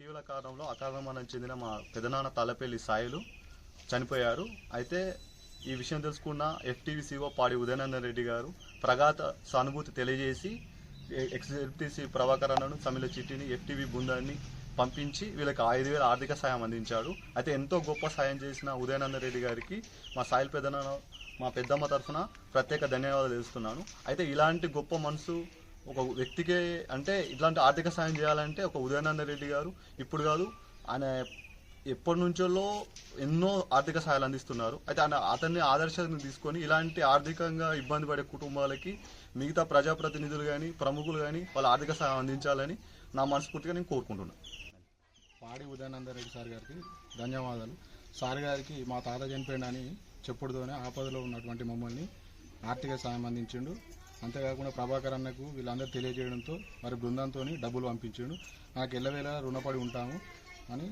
ఇటీవల కాలంలో అకారణమరణం చెందిన మా పెదనాన్న తలపల్లి సాయిలు చనిపోయారు. అయితే ఈ విషయం తెలుసుకున్న ఎఫ్టీవీ సిఓ పాడి ఉదయనందన్ రెడ్డి గారు ప్రగాఢ సానుభూతి తెలియజేసి ఎక్స్ఎల్టీసీ ప్రభాకర్ అన్నను తమిళ చిట్టిని ఎఫ్టీవీ బృందాన్ని పంపించి వీళ్ళకి 5,000 ఆర్థిక సాయం అందించాడు. అయితే ఎంతో గొప్ప సాయం చేసిన ఉదయనందన్ రెడ్డి గారికి మా సాయిల్ పెదనాన్న మా పెద్దమ్మ తరఫున ప్రత్యేక ధన్యవాదాలు తెలుస్తున్నాను. అయితే ఇలాంటి గొప్ప మనసు ఒక వ్యక్తికే అంటే ఇట్లాంటి ఆర్థిక సాయం చేయాలంటే ఒక ఉదయనందన్ రెడ్డి గారు ఇప్పుడు కాదు, ఆయన ఎప్పటి నుంచో ఎన్నో ఆర్థిక సహాయాలు అందిస్తున్నారు. అయితే అతన్ని ఆదర్శంగా తీసుకొని ఇలాంటి ఆర్థికంగా ఇబ్బంది పడే కుటుంబాలకి మిగతా ప్రజాప్రతినిధులు కానీ ప్రముఖులు కానీ వాళ్ళ ఆర్థిక సహాయం అందించాలని నా మనస్ఫూర్తిగా నేను కోరుకుంటున్నాను. పాడి ఉదయనందన్ రెడ్డి సార్ గారికి ధన్యవాదాలు. సార్ గారికి మా తాత చనిపోయిందని చెప్పుడుతోనే ఆపదలో ఉన్నటువంటి మమ్మల్ని ఆర్థిక సాయం అందించిండు. అంతేకాకుండా ప్రభాకర్ అన్నకు వీళ్ళందరూ తెలియజేయడంతో వారి బృందంతో డబ్బులు పంపించిండు. నాకు ఎల్లవేళ రుణపడి ఉంటాము అని